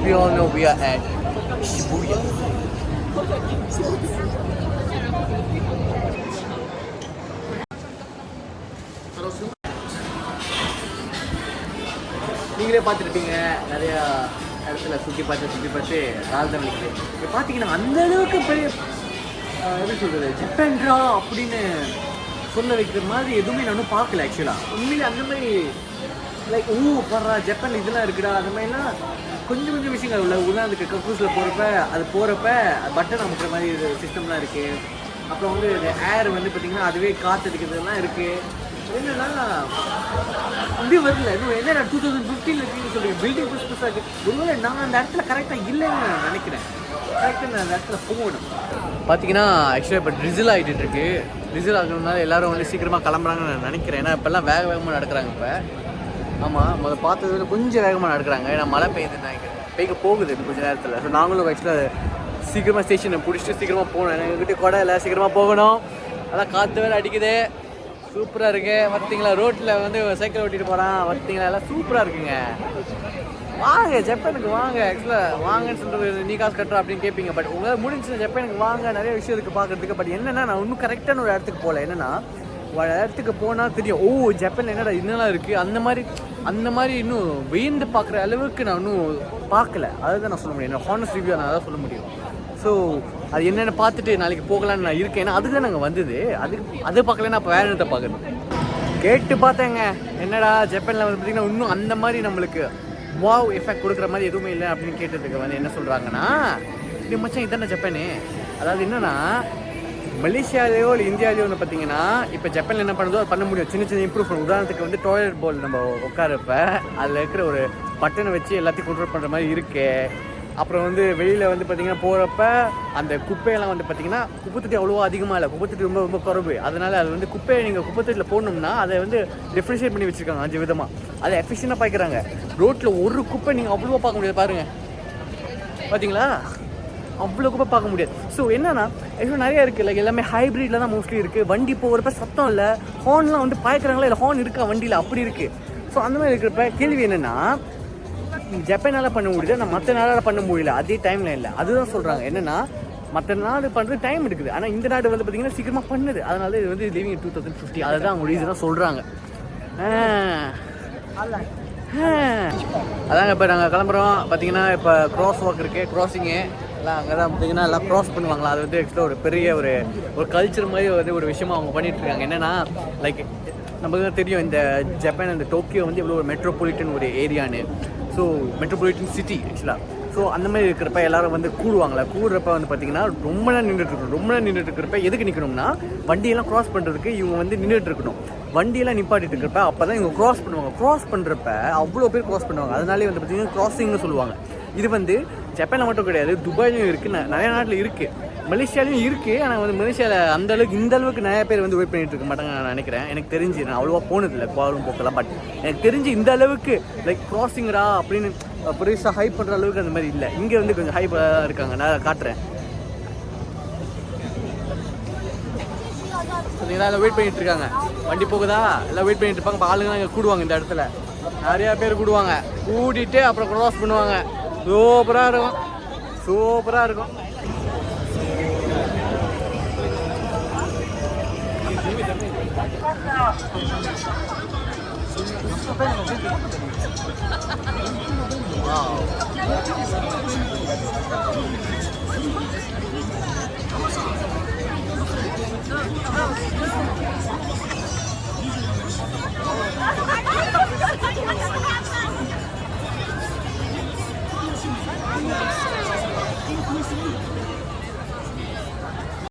we all know we are at Shibuya. நீங்களே பார்த்துருப்பீங்க நிறையா இடத்துல சுற்றி பார்த்து ரால் தான் நிற்குது. இப்போ பார்த்தீங்கன்னா அந்த அளவுக்கு பெரிய எப்படி சொல்கிறது ஜப்பான்ரா அப்படின்னு சொல்ல வைக்கிற மாதிரி எதுவுமே நானும் பார்க்கல ஆக்சுவலாக. உண்மையிலே அந்த மாதிரி லைக் படுறா ஜப்பான் இதெல்லாம் இருக்குடா அந்த மாதிரிலாம் கொஞ்சம் விஷயங்கள் உள்ள உதாரணத்துக்கு கக்கூஸில் போகிறப்ப பட்டன் அமுக்கிற மாதிரி சிஸ்டம்லாம் இருக்குது. அப்புறம் வந்து இந்த ஏர் வந்து பார்த்திங்கன்னா அதுவே காற்று அடிக்கிறதுலாம் இருக்குது. என்னன்னா இப்படி வரல இன்னும் என்ன 2015 இருக்குன்னு சொல்லுங்கள் பில்டிங் புதுசாக இருக்குது. ஒருவேளை நான் அந்த இடத்துல கரெக்டாக இல்லைன்னு நான் நினைக்கிறேன். கரெக்டாக நான் அந்த இடத்துல போகணும். பார்த்தீங்கன்னா ஆக்சுவலாக இப்போ ட்ரிசில் ஆகிட்டு இருக்கு. ட்ரிசில் ஆகணும்னால எல்லோரும் வந்து சீக்கிரமாக கிளம்புறாங்கன்னு நான் நினைக்கிறேன். ஏன்னா இப்போல்லாம் வேகமாக நடக்கிறாங்க. இப்போ ஆமாம் முதல் பார்த்தது கொஞ்சம் வேகமாக நடக்கிறாங்க. ஏன்னா மழை பெய்ய போகுது கொஞ்சம் நேரத்தில். ஸோ நாங்களும் ஆக்சுவலாக சீக்கிரமாக ஸ்டேஷனை பிடிச்சிட்டு சீக்கிரமாக போகணும். எங்ககிட்ட கொடை இல்லை, சீக்கிரமாக போகணும். அதான் காற்று வேறு அடிக்குது. சூப்பராக இருக்குது. பார்த்தீங்களா ரோட்டில் வந்து சைக்கிள் ஓட்டிகிட்டு போகிறான். பார்த்தீங்களா எல்லாம் சூப்பராக இருக்குங்க. வாங்க ஜப்பானுக்கு வாங்க. ஆக்சுவலாக வாங்கன்னு சொல்லிட்டு நீ காசு கட்டுற அப்படின்னு கேட்பீங்க. பட் உங்களால் முடிஞ்சுன்னா ஜப்பானுக்கு வாங்க. நிறைய விஷயம் இருக்குது பார்க்குறதுக்கு. பட் என்னென்னா நான் இன்னும் கரெக்டான ஒரு இடத்துக்கு போகல. என்னென்னா இடத்துக்கு போனால் தெரியும் ஜப்பானில் என்னடா இன்னெல்லாம் இருக்குது அந்த மாதிரி இன்னும் வியந்து பார்க்குற அளவுக்கு நான் இன்னும் பார்க்கல. அதுதான் நான் சொல்ல முடியும். என்னோட ஹானஸ்ட் ரிவ்யூ நான் அதான் சொல்ல முடியும். ஸோ அது என்னென்ன பார்த்துட்டு நாளைக்கு போகலான்னு நான் இருக்கேன். ஏன்னா அதுக்கு தான் நாங்கள் வந்தது. அது பார்க்கலன்னா அப்போ வேறு என்னத்தை பார்க்கணும். கேட்டு பார்த்தேங்க என்னடா ஜப்பானில் வந்து பார்த்திங்கன்னா இன்னும் அந்த மாதிரி நம்மளுக்கு வாவ் எஃபெக்ட் கொடுக்குற மாதிரி எதுவுமே இல்லை அப்படின்னு கேட்டதுக்கு வந்து என்ன சொல்கிறாங்கன்னா இது மச்சான் இதானே ஜப்பானு. அதாவது என்னென்னா மலேசியாலேயோ இல்லை இந்தியாவிலேயோ வந்து பார்த்தீங்கன்னா இப்போ ஜப்பானில் என்ன பண்ணுறதோ அது பண்ண முடியும். சின்ன இம்ப்ரூவ் பண்ணும். உதாரணத்துக்கு வந்து டாய்லெட் போல் நம்ம உட்காரப்ப அதில் இருக்கிற ஒரு பட்டனை வச்சு எல்லாத்தையும் கண்ட்ரோல் பண்ணுற மாதிரி இருக்குது. அப்புறம் வந்து வெளியில் வந்து பார்த்திங்கன்னா போகிறப்ப அந்த குப்பையெல்லாம் வந்து பார்த்திங்கன்னா குப்பைத்தொட்டி அவ்வளோவா அதிகமாக இல்லை. குப்பைத்தொட்டி ரொம்ப குறைவு. அதனால் அது வந்து குப்பையை நீங்கள் குப்பைத்தொட்டியில் போடணும்னா அதை வந்து டிஃப்ரென்ஷியேட் பண்ணி வச்சுருக்காங்க 5 விதமாக. அதை எஃபிஷியண்டாக பார்க்குறாங்க. ரோட்டில் ஒரு குப்பை நீங்கள் அவ்வளோவா பார்க்க முடியாது. பாருங்கள் பார்த்தீங்களா அவ்வளோ குப்பை பார்க்க முடியாது. ஸோ என்னன்னா இன்னும் நிறையா இருக்குது. லைக் எல்லாமே ஹைப்ரிட்டில் தான் மோஸ்ட்லி இருக்குது. வண்டி போகிறப்ப சத்தம் இல்லை. ஹார்ன்லாம் வந்து பாய்க்கிறாங்களா இல்லை ஹார்ன் இருக்கா வண்டியில் அப்படி இருக்குது. ஸோ அந்த மாதிரி இருக்கிறப்ப கேள்வி என்னென்னா ஜப்பானால் பண்ண முடியுது நான் மற்ற நாடால் பண்ண முடியல அதே டைமில் இல்லை. அதுதான் சொல்கிறாங்க. என்னென்னா மற்ற நாடு பண்ணுறது டைம் எடுக்குது. ஆனால் இந்த நாடு வந்து பார்த்திங்கன்னா சீக்கிரமாக பண்ணுது. அதனால இது வந்து லிவிங் 2050 அதுதான் அவங்க ரீசனாக சொல்கிறாங்க. அதாங்க இப்போ நாங்கள் கிளம்புறோம். பார்த்திங்கன்னா இப்போ க்ராஸ் வாக் இருக்குது. க்ராஸிங்கு எல்லாம் அங்கே தான் பார்த்திங்கன்னா எல்லாம் க்ராஸ் பண்ணுவாங்களா. அது வந்து ஆக்சுவலாக ஒரு பெரிய ஒரு கல்ச்சர் மாதிரி வந்து ஒரு விஷயமா அவங்க பண்ணிகிட்ருக்காங்க. என்னென்னா லைக் நமக்கு தெரியும் இந்த ஜப்பான் இந்த டோக்கியோ வந்து இவ்வளோ ஒரு மெட்ரோபாலிட்டன் ஒரு ஏரியான்னு. ஸோ மெட்ரோபாலிட்டன் சிட்டி ஆக்சுவலாக. ஸோ அந்த மாதிரி இருக்கிறப்ப எல்லோரும் வந்து கூடுறப்ப வந்து பார்த்திங்கன்னா ரொம்ப நேரம் நின்றுட்டு இருக்கிறப்ப எதுக்கு நிற்கணும்னா வண்டியெல்லாம் க்ராஸ் பண்ணுறதுக்கு இவங்க வந்து நின்றுட்டு இருக்கணும். வண்டியெல்லாம் நிப்பாட்டிட்டு இருக்கிறப்ப அப்போ தான் இவங்க க்ராஸ் பண்ணுவாங்க. க்ராஸ் பண்ணுறப்ப அவ்வளோ பேர் க்ராஸ் பண்ணுவாங்க. அதனாலே வந்து பார்த்திங்கன்னா க்ராசிங்னு சொல்லுவாங்க. இது வந்து ஜப்பானில் மட்டும் கிடையாது, துபாயிலையும் இருக்குது, நிறைய நாட்டில் இருக்குது, மலேசியாலையும் இருக்குது. ஆனால் வந்து மலேசியாவில் இந்த அளவுக்கு நிறைய பேர் வந்து வெயிட் பண்ணிட்டு இருக்க மாட்டாங்க நான் நினைக்கிறேன். எனக்கு தெரிஞ்சு நான் அவ்வளோவா போனதில்லை கோலும் போக்கலாம். பட் எனக்கு தெரிஞ்சு இந்த அளவுக்கு லைக் க்ராசிங்கரா அப்படின்னு பெருசாக ஹைப் பண்ணுற அளவுக்கு அந்த மாதிரி இல்லை. இங்கே வந்து கொஞ்சம் ஹைப்பாக இருக்காங்க. நான் காட்டுறேன். எல்லாம் வெயிட் பண்ணிட்டு இருக்காங்க. வண்டி போகுதா எல்லாம் வெயிட் பண்ணிட்டு இருப்பாங்க. ஆளுங்க இங்கே கூடுவாங்க. இந்த இடத்துல நிறையா பேர் கூடுவாங்க. கூட்டிகிட்டு அப்புறம் க்ராஸ் பண்ணுவாங்க. சூப்பராக இருக்கும்.